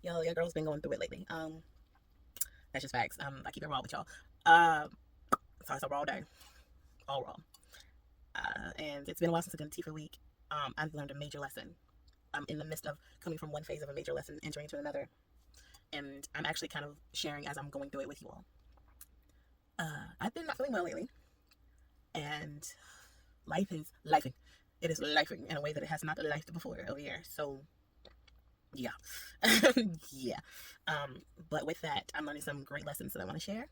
Yo, your girl's been going through it lately. That's just facts. I keep it raw with y'all. So it's a raw day, all raw. And it's been a while since I've done tea for a week. I've learned a major lesson. I'm in the midst of coming from one phase of a major lesson, entering into another, and I'm actually kind of sharing as I'm going through it with you all. I've been not feeling well lately, and life is lifing. It is lifing in a way that it has not lifed before over here. So yeah, yeah. But with that, I'm learning some great lessons that I want to share,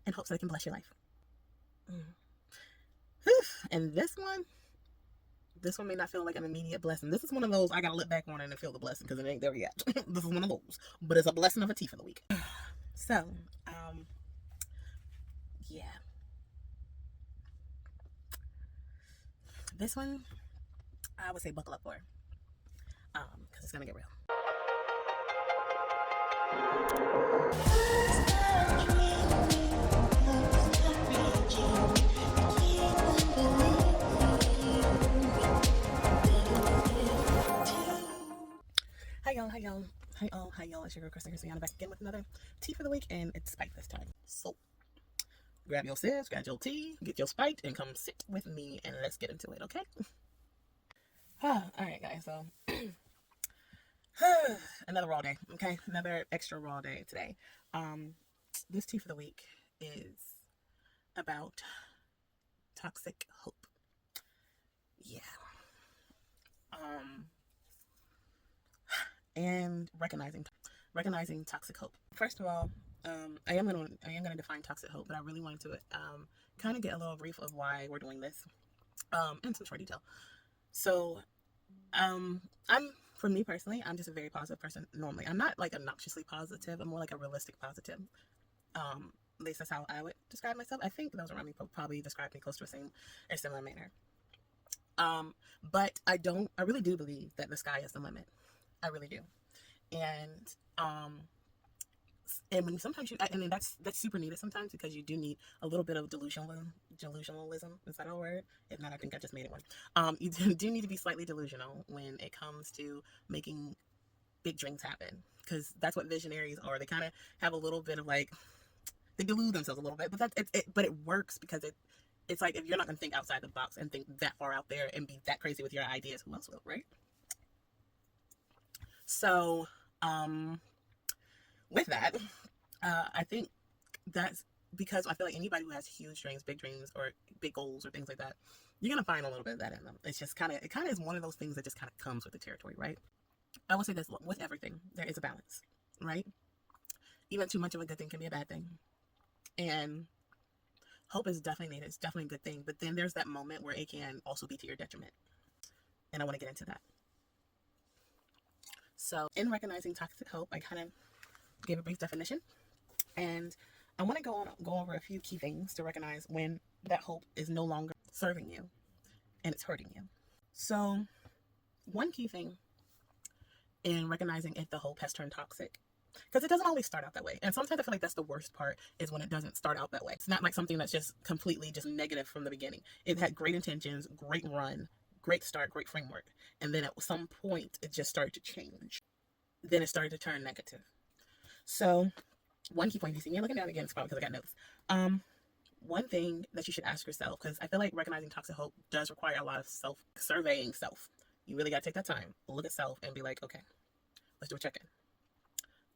in hopes that I can bless your life. And this one may not feel like an immediate blessing. This is one of those I gotta look back on it and feel the blessing because it ain't there yet. This is one of those, but it's a blessing of a tea for the week. So, yeah, this one I would say buckle up for, because it's gonna get real. Hi y'all, hi y'all, hi all, hi y'all. It's your girl KrisTEAnna back again with another tea for the week, and it's spiked this time. So grab your sis, grab your tea, get your spite, and come sit with me, and let's get into it, okay? All right, guys. So another raw day, okay? Another extra raw day today. This tea for the week is about toxic hope. Yeah. And recognizing toxic hope. First of all, I am gonna define toxic hope, but I really wanted to kind of get a little brief of why we're doing this, in some short detail. So, I'm for me personally, I'm just a very positive person normally. I'm not like obnoxiously positive. I'm more like a realistic positive. At least that's how I would describe myself. I think those around me probably describe me close to the same or similar manner. But I really do believe that the sky is the limit. I really do. And when sometimes I mean, that's super needed sometimes, because you do need a little bit of delusionalism. Is that a word? If not, I think I just made it one. You do need to be slightly delusional when it comes to making big dreams happen, because that's what visionaries are. They kind of have a little bit of like, they delude themselves a little bit, but but it works because it's like, if you're not going to think outside the box and think that far out there and be that crazy with your ideas, who else will, right? So, with that, I think that's because I feel like anybody who has huge dreams, big dreams, or big goals or things like that, you're gonna find a little bit of that in them. It's just it kind of is one of those things that just kind of comes with the territory, right? I will say this: with everything, there is a balance, right? Even too much of a good thing can be a bad thing, and hope is definitely needed. It's definitely a good thing, but then there's that moment where it can also be to your detriment, and I want to get into that. So, in recognizing toxic hope, I kind of gave a brief definition, and I want to go over a few key things to recognize when that hope is no longer serving you and it's hurting you. So, one key thing in recognizing if the hope has turned toxic, because it doesn't always start out that way, and sometimes I feel like that's the worst part, is when it doesn't start out that way. It's not like something that's just completely just negative from the beginning. It had great intentions, great run, great start, great framework, and then at some point it just started to change. Then it started to turn negative. So, one key point, if you see me looking down again, it's probably because I got notes. One thing that you should ask yourself, because I feel like recognizing toxic hope does require a lot of surveying self. You really got to take that time, look at self, and be like, okay, let's do a check-in.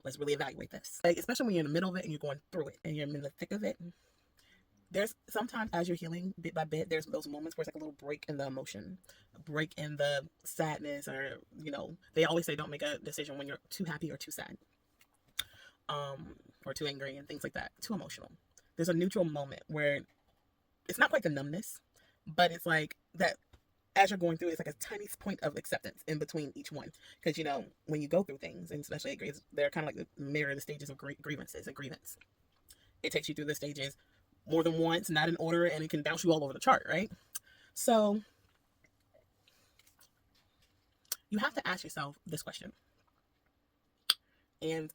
Let's really evaluate this. Like, especially when you're in the middle of it and you're going through it and you're in the thick of it. There's sometimes, as you're healing bit by bit, there's those moments where it's like a little break in the emotion, a break in the sadness, or, they always say don't make a decision when you're too happy or too sad. Or too angry and things like that, too emotional. There's a neutral moment where it's not quite the numbness, but it's like that as you're going through, it's like a tiny point of acceptance in between each one. Because, when you go through things, and especially at grief, they're kind of like the mirror, the stages of grievances, a grievance. It takes you through the stages more than once, not in order, and it can bounce you all over the chart, right? So, you have to ask yourself this question. And,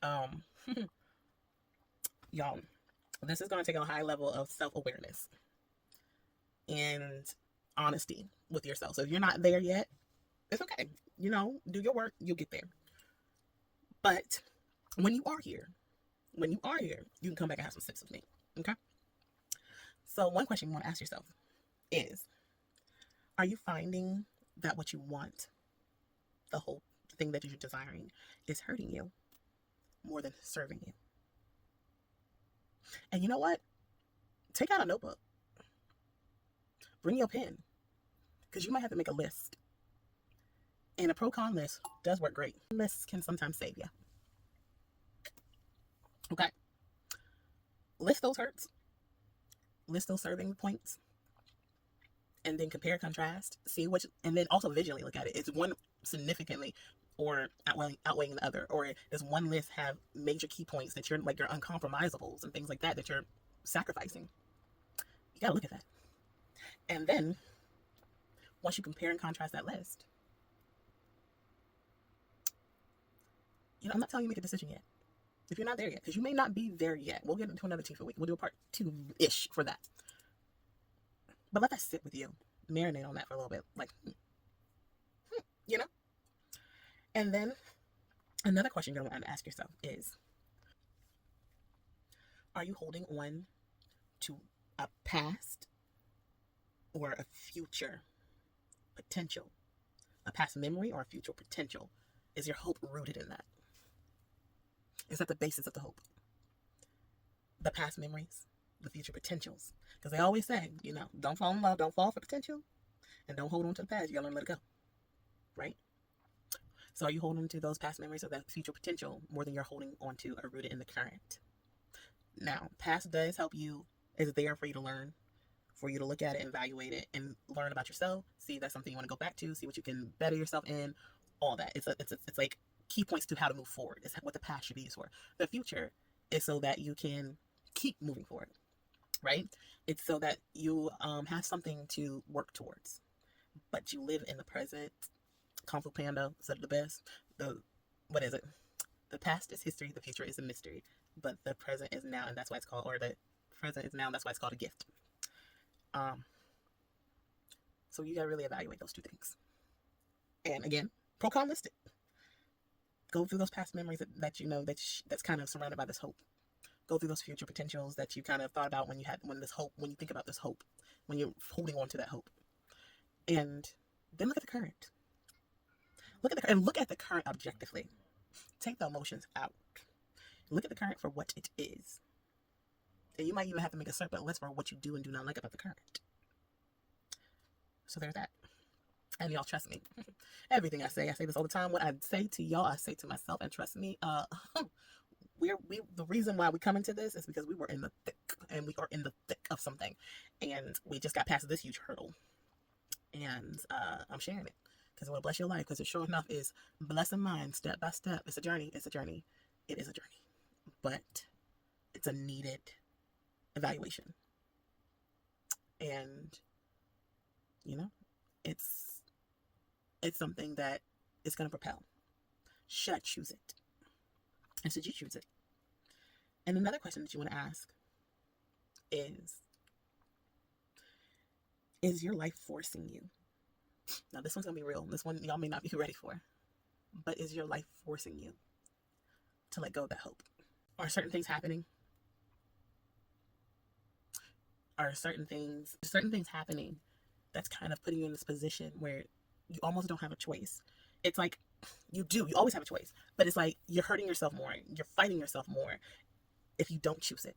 y'all, this is going to take a high level of self-awareness and honesty with yourself. So if you're not there yet, it's okay. Do your work, you'll get there. But when you are here, you can come back and have some sips with me. Okay? So one question you want to ask yourself is, are you finding that what you want, the whole thing that you're desiring, is hurting you more than serving you? And you know what? Take out a notebook. Bring your pen. Because you might have to make a list. And a pro-con list does work great. Lists can sometimes save you. Okay? List those hurts. List those serving points. And then compare, contrast, see which, and then also visually look at it. Is one significantly or outweighing the other? Or does one list have major key points that you're like your uncompromisables and things like that you're sacrificing? You gotta look at that. And then once you compare and contrast that list, I'm not telling you to make a decision yet. If you're not there yet, because you may not be there yet. We'll get into another tea for a week. We'll do a part 2-ish for that. But let that sit with you. Marinate on that for a little bit. Like, And then another question you're going to ask yourself is, are you holding on to a past or a future potential? A past memory or a future potential? Is your hope rooted in that? Is that the basis of the hope? The past memories, the future potentials. Because they always say, don't fall in love, don't fall for potential, and don't hold on to the past. You gotta let it go. Right? So are you holding on to those past memories or that future potential more than you're holding on to or rooted in the current? Now, past does help you, is there for you to learn, for you to look at it, evaluate it, and learn about yourself. See if that's something you want to go back to, see what you can better yourself in, all that. It's like key points to how to move forward. It's what the past should be used for. The future is so that you can keep moving forward, right? It's so that you have something to work towards, but you live in the present. Kung Fu Panda said it the best. What is it? The past is history, the future is a mystery, but the present is now, and that's why it's called, or the present is now, and that's why it's called a gift. So you gotta really evaluate those two things. And again, pro-con list it. Go through those past memories that that's kind of surrounded by this hope. Go through those future potentials that you kind of thought about when you think about this hope, when you're holding on to that hope. And then look at the current. Look at the current objectively. Take the emotions out. Look at the current for what it is. And you might even have to make a separate list for what you do and do not like about the current. So there's that. And y'all, trust me. Everything I say this all the time. What I say to y'all, I say to myself. And trust me, the reason why we come into this is because we were in the thick, and we are in the thick of something, and we just got past this huge hurdle. And I'm sharing it because it will bless your life. Because it sure enough is blessing mine step by step. It's a journey. It is a journey. But it's a needed evaluation. And it's something that is going to propel. Should I choose it? And should you choose it? And another question that you want to ask is your life forcing you? Now, this one's going to be real. This one y'all may not be ready for. But is your life forcing you to let go of that hope? Are certain things happening? Are certain things happening that's kind of putting you in this position where you almost don't have a choice? It's like you always have a choice, but it's like you're hurting yourself more, you're fighting yourself more if you don't choose it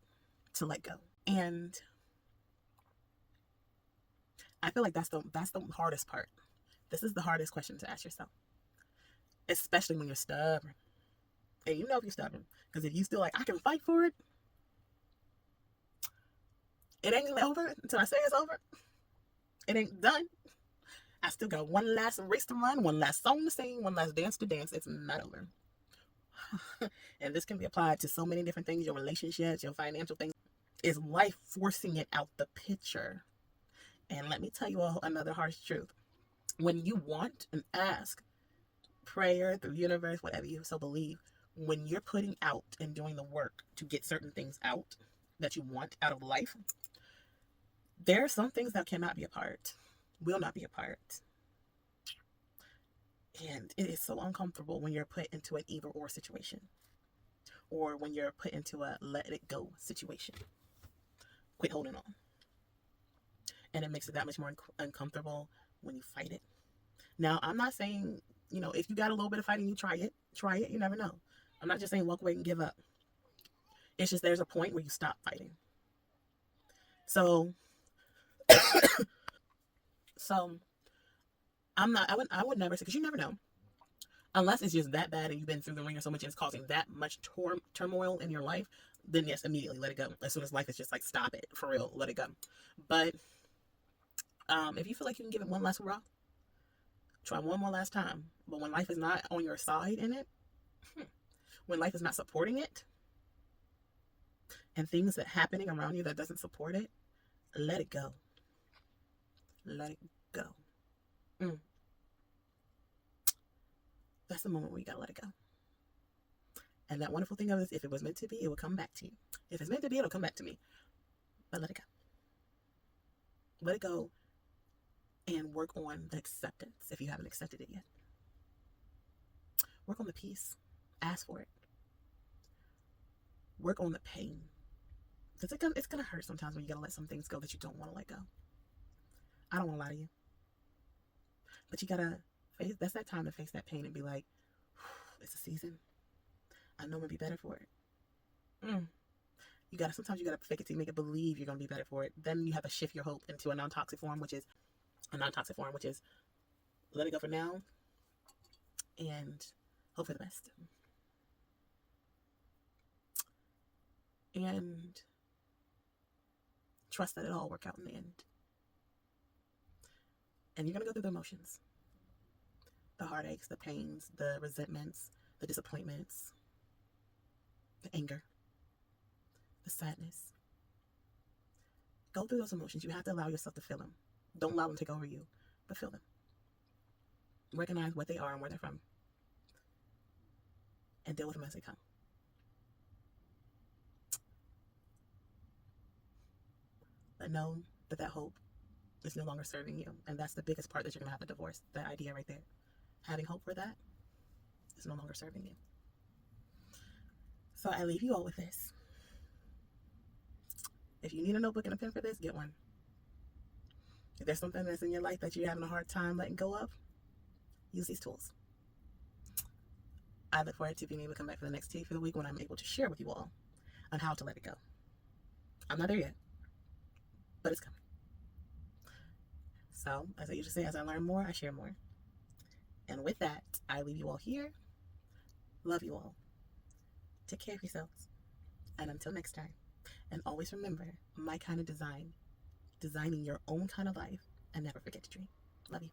to let go. And I feel like that's the hardest part. This is the hardest question to ask yourself, especially when you're stubborn. And if you're stubborn, because if you still like, I can fight for it, it ain't over until I say it's over. It ain't done. I still got one last race to run, one last song to sing, one last dance to dance. It's not over. And this can be applied to so many different things, your relationships, your financial things. Is life forcing it out the picture? And let me tell you another harsh truth. When you want and ask, prayer, the universe, whatever you so believe, when you're putting out and doing the work to get certain things out that you want out of life, there are some things that cannot be a part, will not be a part. And it is so uncomfortable when you're put into an either or situation, or when you're put into a let it go situation. Quit holding on. And it makes it that much more uncomfortable when you fight it. Now, I'm not saying, if you got a little bit of fighting, you try it. Try it. You never know. I'm not just saying walk away and give up. It's just there's a point where you stop fighting. So I would never say, because you never know. Unless it's just that bad and you've been through the ringer so much and it's causing that much turmoil in your life, then yes, immediately let it go. As soon as life is just like, stop it, for real, let it go. But if you feel like you can give it one last hurrah, try one more last time. But when life is not on your side in it, when life is not supporting it, and things that happening around you that doesn't support it, let it go. Let it go. That's the moment where you gotta let it go. And that wonderful thing of this, if it was meant to be, it will come back to you. If it's meant to be, it'll come back to me. But let it go. Let it go and work on the acceptance if you haven't accepted it yet. Work on the peace. Ask for it. Work on the pain. Because it's going to hurt sometimes when you got to let some things go that you don't want to let go. I don't want to lie to you. But you got to face, that's that time to face that pain and be like, it's a season. I know I'm going to be better for it. Sometimes you got to fake it till you make it believe you're going to be better for it. Then you have to shift your hope into a non-toxic form, which is let it go for now and hope for the best. And trust that it'll all work out in the end. And you're going to go through the emotions. The heartaches, the pains, the resentments, the disappointments, the anger, the sadness. Go through those emotions. You have to allow yourself to feel them. Don't allow them to take over you, but feel them. Recognize what they are and where they're from. And deal with them as they come. But know that hope is no longer serving you. And that's the biggest part that you're going to have to divorce. That idea right there. Having hope for that is no longer serving you. So I leave you all with this. If you need a notebook and a pen for this, get one. If there's something that's in your life that you're having a hard time letting go of, use these tools. I look forward to being able to come back for the next tea for the week when I'm able to share with you all on how to let it go. I'm not there yet, but it's coming. So, as I usually say, as I learn more, I share more. And with that, I leave you all here. Love you all. Take care of yourselves. And until next time. And always remember, my kind of design. Designing your own kind of life. And never forget to dream. Love you.